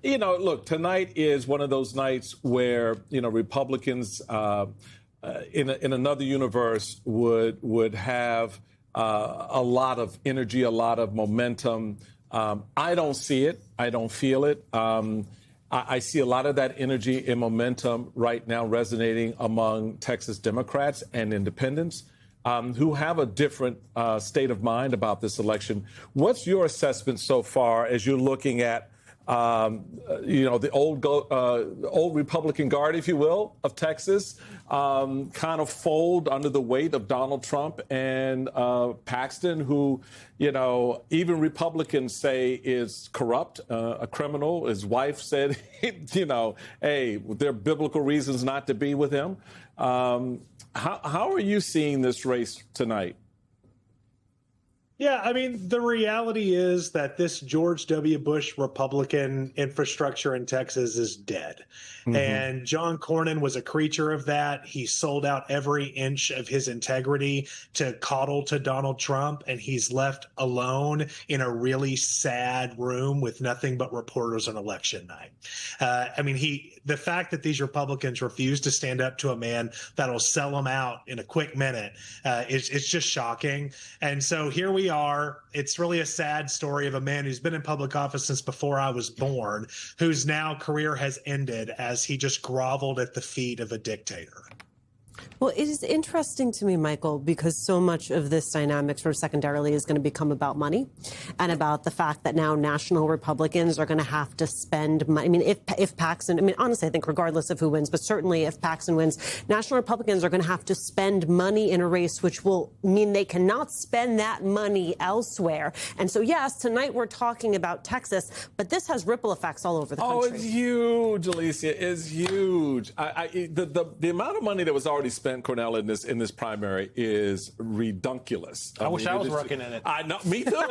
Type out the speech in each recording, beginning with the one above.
Look, tonight is one of those nights where, Republicans in another universe would have a lot of energy, a lot of momentum. I don't see it. I don't feel it. I see a lot of that energy and momentum right now resonating among Texas Democrats and independents who have a different state of mind about this election. What's your assessment so far as you're looking at the old Republican guard, if you will, of Texas, kind of fold under the weight of Donald Trump and Paxton, who, even Republicans say is corrupt, a criminal. His wife said, hey, there are biblical reasons not to be with him. How are you seeing this race tonight? Yeah, I mean, the reality is that this George W. Bush Republican infrastructure in Texas is dead. Mm-hmm. And John Cornyn was a creature of that. He sold out every inch of his integrity to coddle to Donald Trump, and he's left alone in a really sad room with nothing but reporters on election night. The fact that these Republicans refuse to stand up to a man that'll sell them out in a quick minute, it's just shocking. And so here we are. It's really a sad story of a man who's been in public office since before I was born, whose now career has ended as he just groveled at the feet of a dictator. Well, it is interesting to me, Michael, because so much of this dynamic sort of secondarily is going to become about money and about the fact that now national Republicans are going to have to spend money. I mean, if Paxton, honestly, I think regardless of who wins, but certainly if Paxton wins, national Republicans are going to have to spend money in a race, which will mean they cannot spend that money elsewhere. And so, yes, tonight we're talking about Texas, but this has ripple effects all over the country. Oh, it's huge, Alicia. It's huge. The amount of money that was already spent, Cornell, in this primary is redunculous. I wish I was working in it. I know, me too.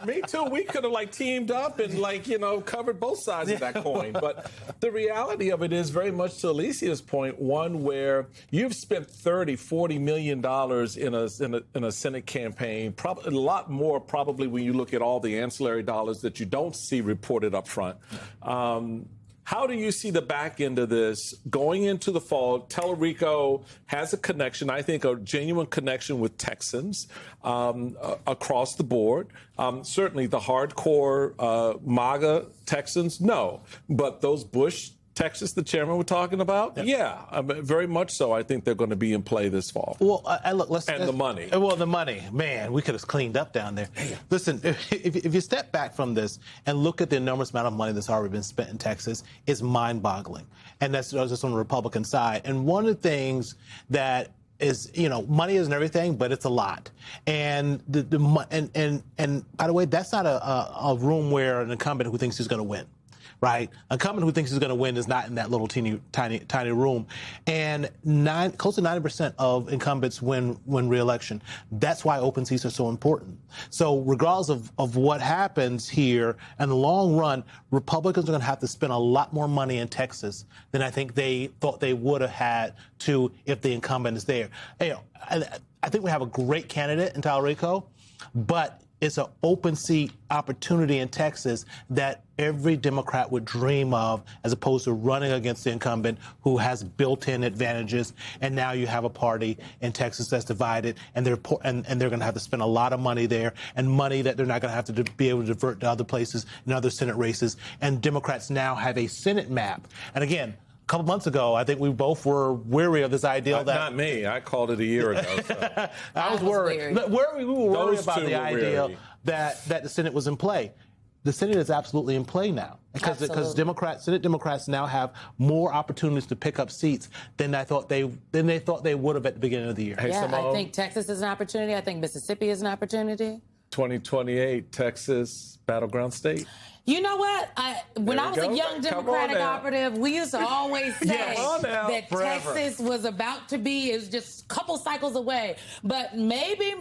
Me too. We could have teamed up and covered both sides of that coin. But the reality of it is very much to Alicia's point, one where you've spent $30-40 million in a Senate campaign, probably a lot more probably when you look at all the ancillary dollars that you don't see reported up front. How do you see the back end of this going into the fall? Tellerico has a connection, I think a genuine connection with Texans across the board. Certainly the hardcore MAGA Texans, no. But those Bush Texas, the chairman we're talking about? Yeah, very much so. I think they're going to be in play this fall. Well, the money. Well, the money. Man, we could have cleaned up down there. Listen, if you step back from this and look at the enormous amount of money that's already been spent in Texas, it's mind-boggling. And that's just on the Republican side. And one of the things that is, money isn't everything, but it's a lot. And and by the way, that's not a room where an incumbent who thinks he's going to win. Right? A incumbent who thinks he's going to win is not in that little tiny room. And close to 90% of incumbents win re-election. That's why open seats are so important. So regardless of what happens here, in the long run, Republicans are going to have to spend a lot more money in Texas than I think they thought they would have had to if the incumbent is there. I think we have a great candidate in Tallarico, but it's an open seat opportunity in Texas that every Democrat would dream of, as opposed to running against the incumbent who has built-in advantages. And now you have a party in Texas that's divided, and they're going to have to spend a lot of money there, and money that they're not going to have to be able to divert to other places in other Senate races. And Democrats now have a Senate map. And again, a couple months ago, I think we both were weary of this idea that... Not me. I called it a year ago. So. I was worried. We were worried about the idea that the Senate was in play. The Senate is absolutely in play now because Senate Democrats now have more opportunities to pick up seats than they thought they would have at the beginning of the year. Hey, yeah, Simone, I think Texas is an opportunity. I think Mississippi is an opportunity. 2028, Texas, battleground state. You know what? When I was a young Democratic operative, we used to always say that Texas was about to be, it was just a couple cycles away. But maybe,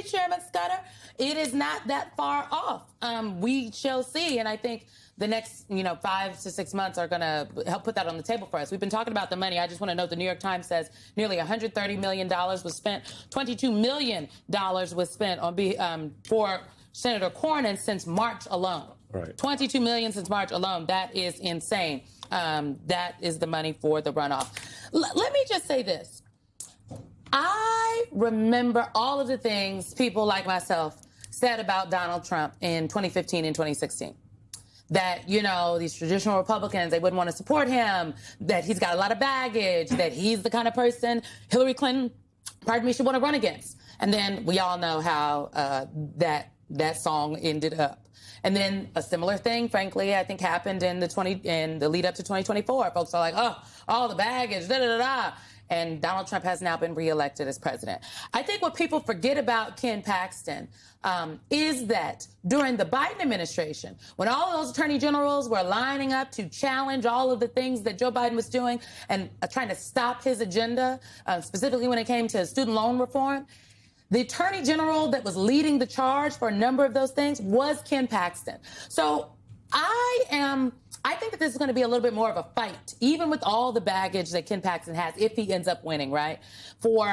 Chairman Scudder, it is not that far off. We shall see. And I think the next, 5 to 6 months are going to help put that on the table for us. We've been talking about the money. I just want to note the New York Times says nearly $130 million was spent. $22 million was spent on for Senator Cornyn since March alone. Right. 22 million since March alone. That is insane. That is the money for the runoff. Let me just say this. I remember all of the things people like myself said about Donald Trump in 2015 and 2016. That, you know, these traditional Republicans, they wouldn't want to support him, that he's got a lot of baggage, that he's the kind of person Hillary Clinton, should want to run against. And then we all know how that song ended up. And then a similar thing, frankly, I think happened in the lead up to 2024. Folks are like, oh, all the baggage, da-da-da-da. And Donald Trump has now been reelected as president. I think what people forget about Ken Paxton is that during the Biden administration, when all of those attorney generals were lining up to challenge all of the things that Joe Biden was doing and trying to stop his agenda, specifically when it came to student loan reform, the attorney general that was leading the charge for a number of those things was Ken Paxton. So I think that this is going to be a little bit more of a fight, even with all the baggage that Ken Paxton has, if he ends up winning, right, for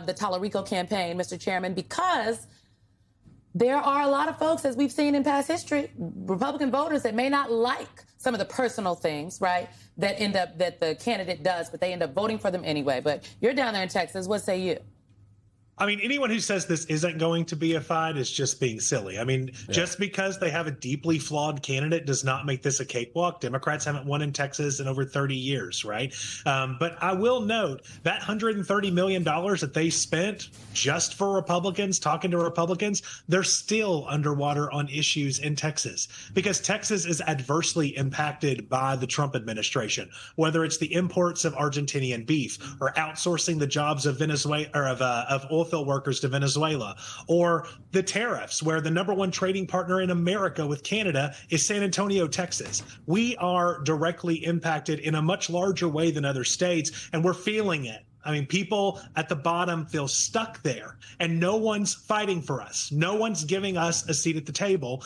the Tallarico campaign, Mr. Chairman, because there are a lot of folks, as we've seen in past history, Republican voters that may not like some of the personal things, right, that the candidate does, but they end up voting for them anyway. But you're down there in Texas. What say you? I mean, anyone who says this isn't going to be a fight is just being silly. I mean, just because they have a deeply flawed candidate does not make this a cakewalk. Democrats haven't won in Texas in over 30 years, right? But I will note that $130 million that they spent just for Republicans, talking to Republicans, they're still underwater on issues in Texas because Texas is adversely impacted by the Trump administration, whether it's the imports of Argentinian beef or outsourcing the jobs of Venezuela or of oil field workers to Venezuela, or the tariffs, where the number one trading partner in America with Canada is San Antonio, Texas. We are directly impacted in a much larger way than other states, and we're feeling it. I mean, people at the bottom feel stuck there, and no one's fighting for us. No one's giving us a seat at the table.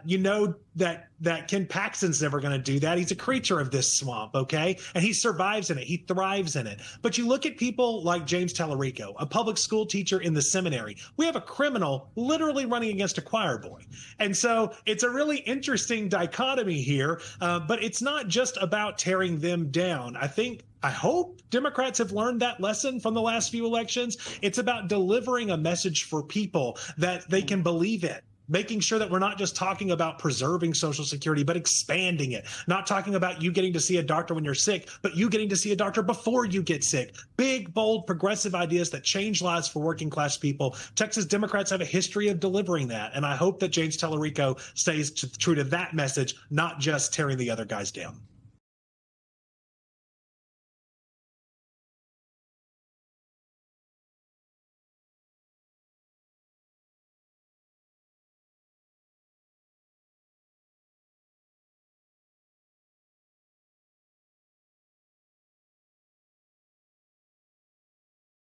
You know that Ken Paxton's never going to do that. He's a creature of this swamp, okay? And he survives in it. He thrives in it. But you look at people like James Tallarico, a public school teacher in the seminary. We have a criminal literally running against a choir boy. And so it's a really interesting dichotomy here, but it's not just about tearing them down. I hope Democrats have learned that lesson from the last few elections. It's about delivering a message for people that they can believe in. Making sure that we're not just talking about preserving Social Security, but expanding it. Not talking about you getting to see a doctor when you're sick, but you getting to see a doctor before you get sick. Big, bold, progressive ideas that change lives for working class people. Texas Democrats have a history of delivering that. And I hope that James Tallarico stays true to that message, not just tearing the other guys down.